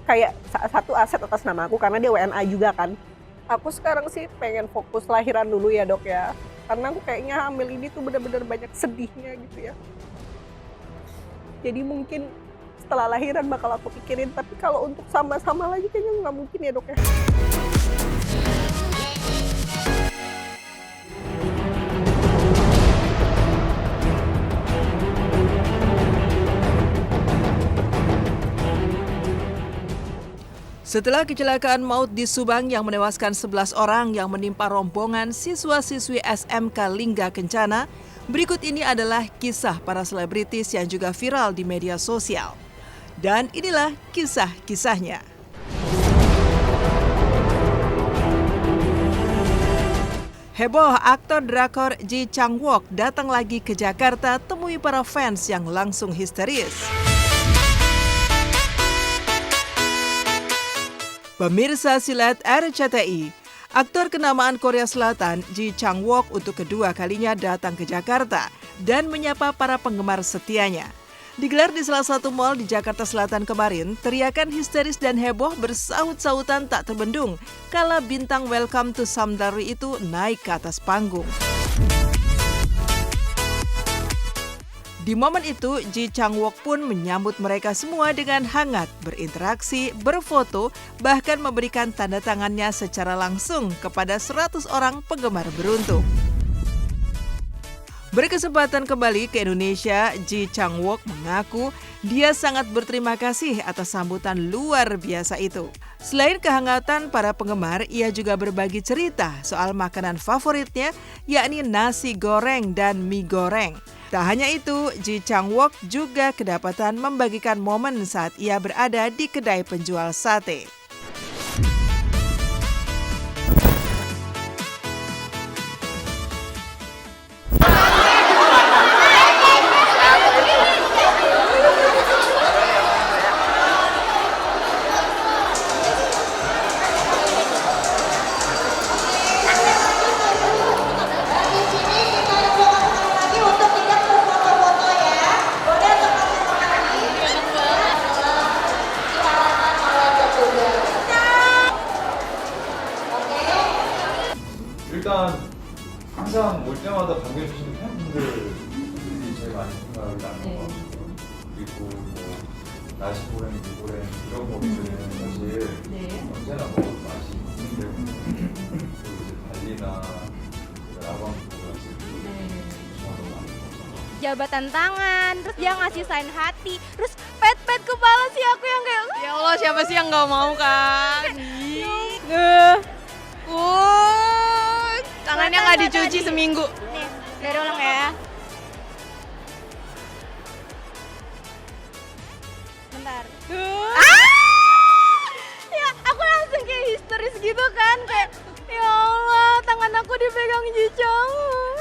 Kayak satu aset atas nama aku karena dia WNA juga kan. Aku sekarang sih pengen fokus lahiran dulu ya, Dok, ya. Karena aku kayaknya hamil ini tuh bener-bener banyak sedihnya gitu ya. Jadi mungkin setelah lahiran bakal aku pikirin, tapi kalau untuk sama-sama lagi kayaknya nggak mungkin ya, Dok, ya. Setelah kecelakaan maut di Subang yang menewaskan 11 orang yang menimpa rombongan siswa-siswi SMK Lingga Kencana, berikut ini adalah kisah para selebritis yang juga viral di media sosial. Dan inilah kisah-kisahnya. Heboh, aktor drakor Ji Chang-wook datang lagi ke Jakarta temui para fans yang langsung histeris. Pemirsa silat RCTI, aktor kenamaan Korea Selatan Ji Chang-wook untuk kedua kalinya datang ke Jakarta dan menyapa para penggemar setianya. Digelar di salah satu mal di Jakarta Selatan kemarin, teriakan histeris dan heboh bersaut-sautan tak terbendung kala bintang Welcome to Samdari itu naik ke atas panggung. Di momen itu, Ji Chang-wook pun menyambut mereka semua dengan hangat, berinteraksi, berfoto, bahkan memberikan tanda tangannya secara langsung kepada 100 orang penggemar beruntung. Berkesempatan kembali ke Indonesia, Ji Chang-wook mengaku dia sangat berterima kasih atas sambutan luar biasa itu. Selain kehangatan para penggemar, ia juga berbagi cerita soal makanan favoritnya, yakni nasi goreng dan mie goreng. Tak hanya itu, Ji Chang-wook juga kedapatan membagikan momen saat ia berada di kedai penjual sate. 일단 항상 올 때마다 반겨주시는 팬분들이 제일 많이 생각이 나는 것 같고요. 그리고 뭐 나시고랭, 미고랭 이런 것들은 사실 언제나 먹어도 맛이 있는데 또 이제 달리나 라방도 같이 좋아하는 거 많이 먹어요. Jabatan tangan, terus dia ngasih sign hati, terus pet kepala sih aku yang kayak Ya Allah, siapa sih yang nggak mau kan? Tangannya nggak dicuci seminggu. nih, dari ulang ya. Bentar. Ya, aku langsung kayak histeris gitu kan, kayak ya Allah, tangan aku dipegang Ji Chang-wook.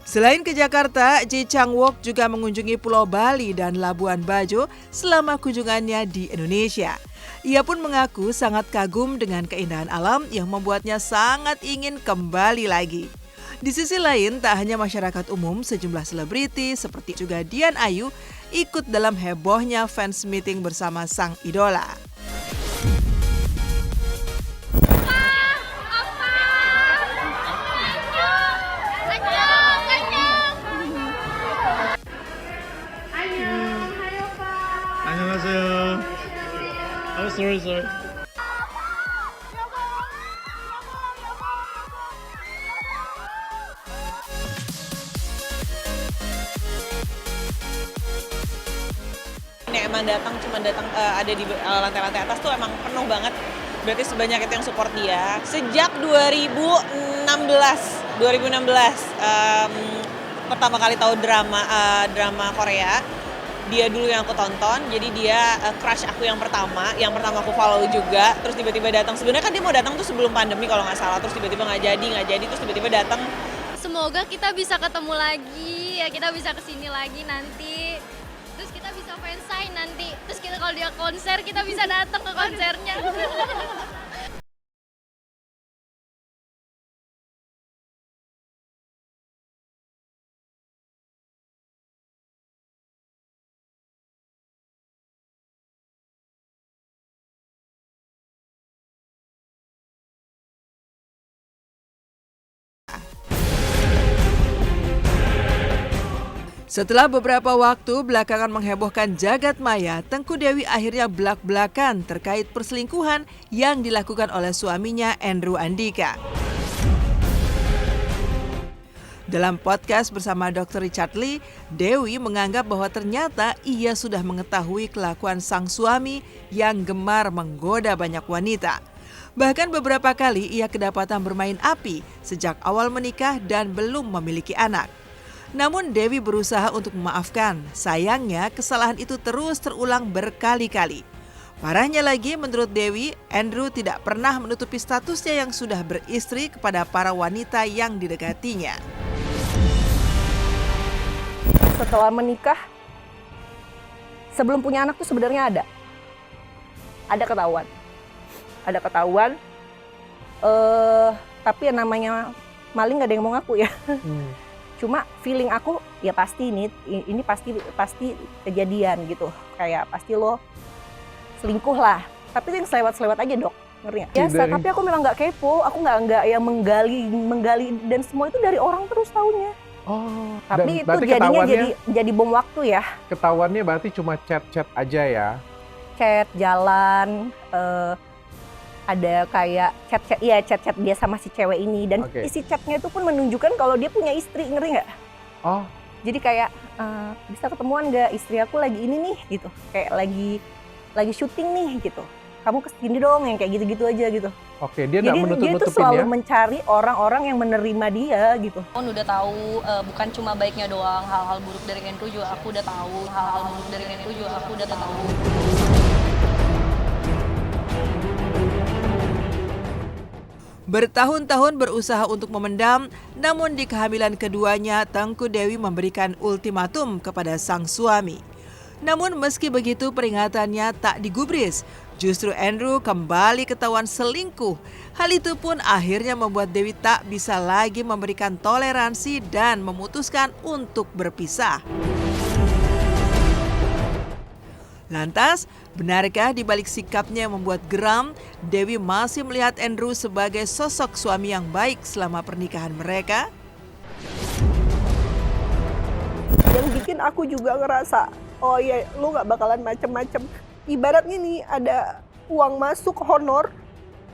Selain ke Jakarta, Ji Chang-wook juga mengunjungi Pulau Bali dan Labuan Bajo selama kunjungannya di Indonesia. Ia pun mengaku sangat kagum dengan keindahan alam yang membuatnya sangat ingin kembali lagi. Di sisi lain, tak hanya masyarakat umum, sejumlah selebriti seperti juga Dian Ayu ikut dalam hebohnya fans meeting bersama sang idola. 안녕하세요. sorry. Ini emang cuma datang ada di lantai-lantai atas tuh emang penuh banget. Berarti sebanyak itu yang support dia. Sejak 2016 pertama kali tahu drama Korea. Dia dulu yang aku tonton, jadi dia crush aku yang pertama aku follow juga. Terus tiba-tiba datang. Sebenarnya kan dia mau datang tuh sebelum pandemi kalau nggak salah. Terus tiba-tiba nggak jadi, terus tiba-tiba datang. Semoga kita bisa ketemu lagi, ya kita bisa kesini lagi nanti. Terus kita bisa fansign nanti. Terus kita kalau dia konser, kita bisa datang ke konsernya. Setelah beberapa waktu belakangan menghebohkan jagat maya, Tengku Dewi akhirnya belak-belakan terkait perselingkuhan yang dilakukan oleh suaminya Andrew Andika. Dalam podcast bersama Dr. Richard Lee, Dewi menganggap bahwa ternyata ia sudah mengetahui kelakuan sang suami yang gemar menggoda banyak wanita. Bahkan beberapa kali ia kedapatan bermain api sejak awal menikah dan belum memiliki anak. Namun Dewi berusaha untuk memaafkan. Sayangnya kesalahan itu terus terulang berkali-kali. Parahnya lagi, menurut Dewi, Andrew tidak pernah menutupi statusnya yang sudah beristri kepada para wanita yang didekatinya. Setelah menikah, sebelum punya anak tuh sebenarnya ada ketahuan. Tapi yang namanya maling nggak ada yang mau ngaku ya. Cuma feeling aku ya pasti ini pasti kejadian gitu, kayak pasti lo selingkuh lah. Tapi itu yang selewat aja dok, ngerti nggak? Biasa. Tapi aku memang nggak kepo, aku nggak yang menggali dan semua itu dari orang terus taunya. Oh, tapi itu jadinya jadi bom waktu ya. Ketahuannya berarti cuma chat aja ya? Chat, jalan, ada kayak chat dia sama si cewek ini, dan isi chatnya itu pun menunjukkan kalau dia punya istri, ngeri nggak? Oh. Jadi kayak bisa ketemuan nggak, istri aku lagi ini nih gitu, kayak lagi syuting nih gitu. Kamu kesini dong, yang kayak gitu-gitu aja gitu. Oke, dia nggak menutup-nutupin ya? Dia tuh selalu mencari orang-orang yang menerima dia gitu. Aku udah tahu, bukan cuma baiknya doang, hal-hal buruk dari Andrew juga aku udah tahu. Bertahun-tahun berusaha untuk memendam, namun di kehamilan keduanya, Tengku Dewi memberikan ultimatum kepada sang suami. Namun meski begitu peringatannya tak digubris, justru Andrew kembali ketahuan selingkuh. Hal itu pun akhirnya membuat Dewi tak bisa lagi memberikan toleransi dan memutuskan untuk berpisah. Lantas, benarkah di balik sikapnya yang membuat geram, Dewi masih melihat Andrew sebagai sosok suami yang baik selama pernikahan mereka? Yang bikin aku juga ngerasa, oh iya, lu gak bakalan macem-macem. Ibaratnya nih ada uang masuk honor,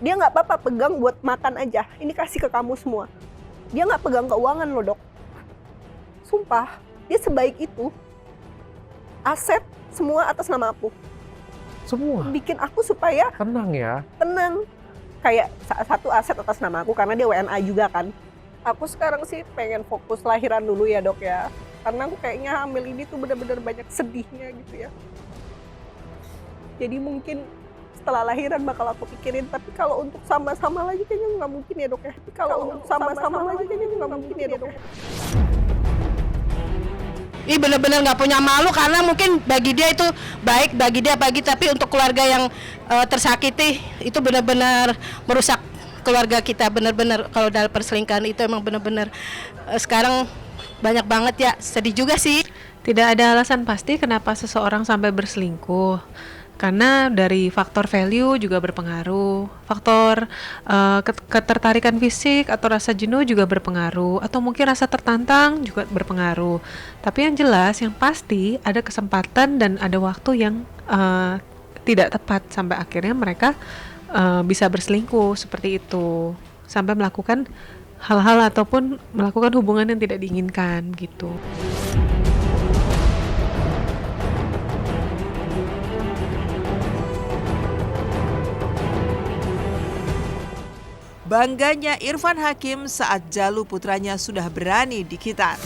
dia gak apa-apa pegang buat makan aja. Ini kasih ke kamu semua. Dia gak pegang keuangan lo dok. Sumpah, dia sebaik itu. Aset semua atas nama aku. Semua? Bikin aku supaya tenang ya? Tenang. Kayak satu aset atas nama aku karena dia WNA juga kan. Aku sekarang sih pengen fokus lahiran dulu ya dok ya. Karena aku kayaknya hamil ini tuh bener-bener banyak sedihnya gitu ya. Jadi mungkin setelah lahiran bakal aku pikirin. Tapi kalau untuk sama-sama lagi kayaknya nggak mungkin ya dok ya. Kalau untuk sama-sama lagi kayaknya nggak mungkin ya dok ya. Ini benar-benar nggak punya malu karena mungkin bagi dia itu baik, tapi untuk keluarga yang tersakiti itu benar-benar merusak keluarga kita. Benar-benar kalau dalam perselingkuhan itu emang benar-benar sekarang banyak banget ya, sedih juga sih. Tidak ada alasan pasti kenapa seseorang sampai berselingkuh. Karena dari faktor value juga berpengaruh, faktor ketertarikan fisik atau rasa jenuh juga berpengaruh, atau mungkin rasa tertantang juga berpengaruh. Tapi yang jelas, yang pasti ada kesempatan dan ada waktu yang tidak tepat sampai akhirnya mereka bisa berselingkuh seperti itu, sampai melakukan hal-hal ataupun melakukan hubungan yang tidak diinginkan gitu. Bangganya Irfan Hakim saat Jalu putranya sudah berani dikitan.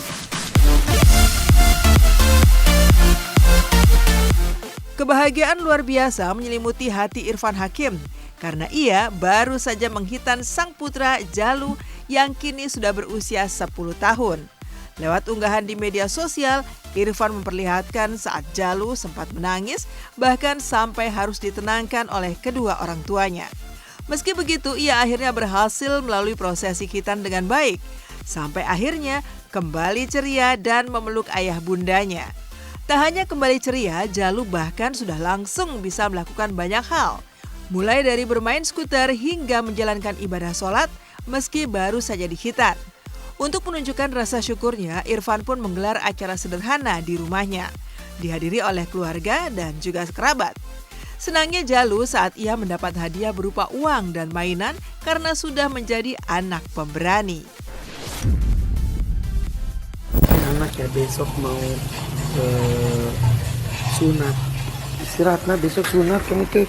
Kebahagiaan luar biasa menyelimuti hati Irfan Hakim karena ia baru saja menghitan sang putra Jalu yang kini sudah berusia 10 tahun. Lewat unggahan di media sosial, Irfan memperlihatkan saat Jalu sempat menangis, bahkan sampai harus ditenangkan oleh kedua orang tuanya. Meski begitu, ia akhirnya berhasil melalui prosesi khitan dengan baik. Sampai akhirnya kembali ceria dan memeluk ayah bundanya. Tak hanya kembali ceria, Jalu bahkan sudah langsung bisa melakukan banyak hal. Mulai dari bermain skuter hingga menjalankan ibadah sholat meski baru saja dikhitan. Untuk menunjukkan rasa syukurnya, Irfan pun menggelar acara sederhana di rumahnya, dihadiri oleh keluarga dan juga kerabat. Senangnya Jalu saat ia mendapat hadiah berupa uang dan mainan karena sudah menjadi anak pemberani. Anak ya besok mau sunat. Istirahat nah besok sunat kamu tuh.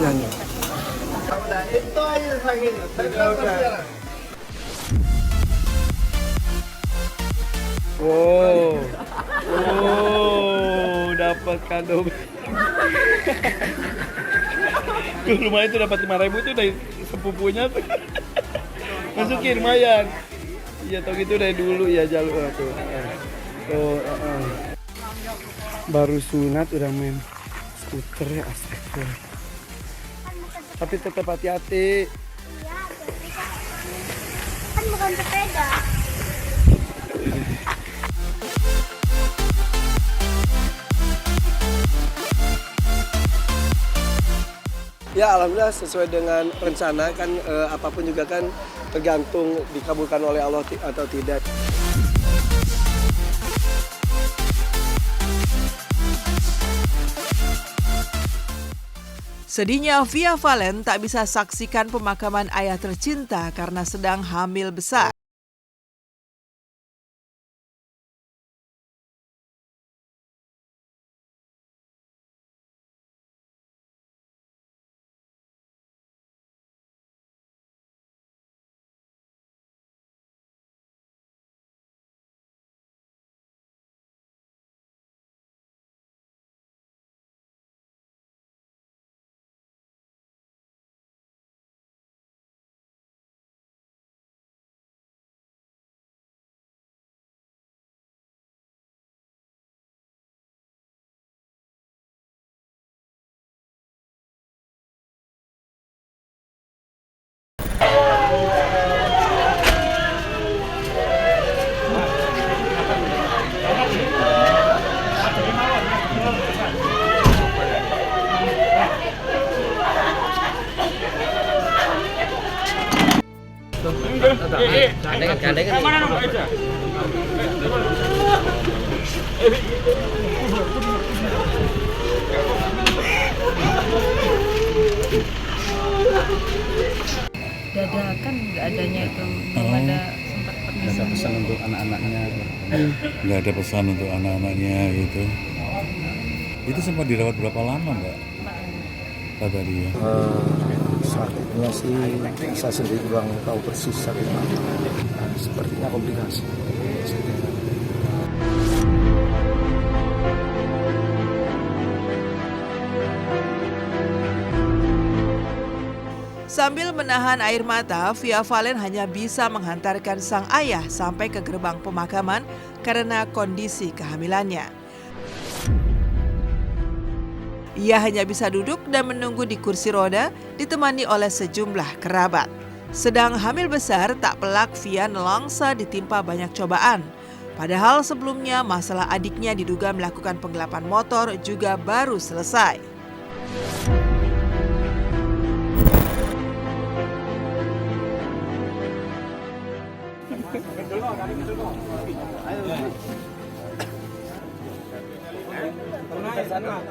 Langit. Wow, dapat kado. Tuh lumayan tuh dapat 5.000 tuh dari sepupunya tuh. Masukin lumayan. Iya tau gitu dari dulu ya jalur tuh. Baru sunat udah main skuter ya astagfirullah. Tapi tetap hati-hati. Iya, kan bukan sepeda. Ya alhamdulillah sesuai dengan rencana kan apapun juga kan tergantung dikabulkan oleh Allah atau tidak. Sedihnya Via Valen tak bisa saksikan pemakaman ayah tercinta karena sedang hamil besar. Dadakan nggak adanya itu, belum ada sempat Nggak ada pesan untuk anak-anaknya. Nggak ada pesan untuk anak-anaknya gitu. Itu sempat dirawat berapa lama Mbak? Kata dia. Sakitnya sih saya sendiri kurang tahu persis sakitnya. Sepertinya komplikasi. Sambil menahan air mata, Via Valen hanya bisa menghantarkan sang ayah sampai ke gerbang pemakaman karena kondisi kehamilannya. Ia hanya bisa duduk dan menunggu di kursi roda ditemani oleh sejumlah kerabat. Sedang hamil besar, tak pelak Via nelangsa ditimpa banyak cobaan. Padahal sebelumnya masalah adiknya diduga melakukan penggelapan motor juga baru selesai. Tengah.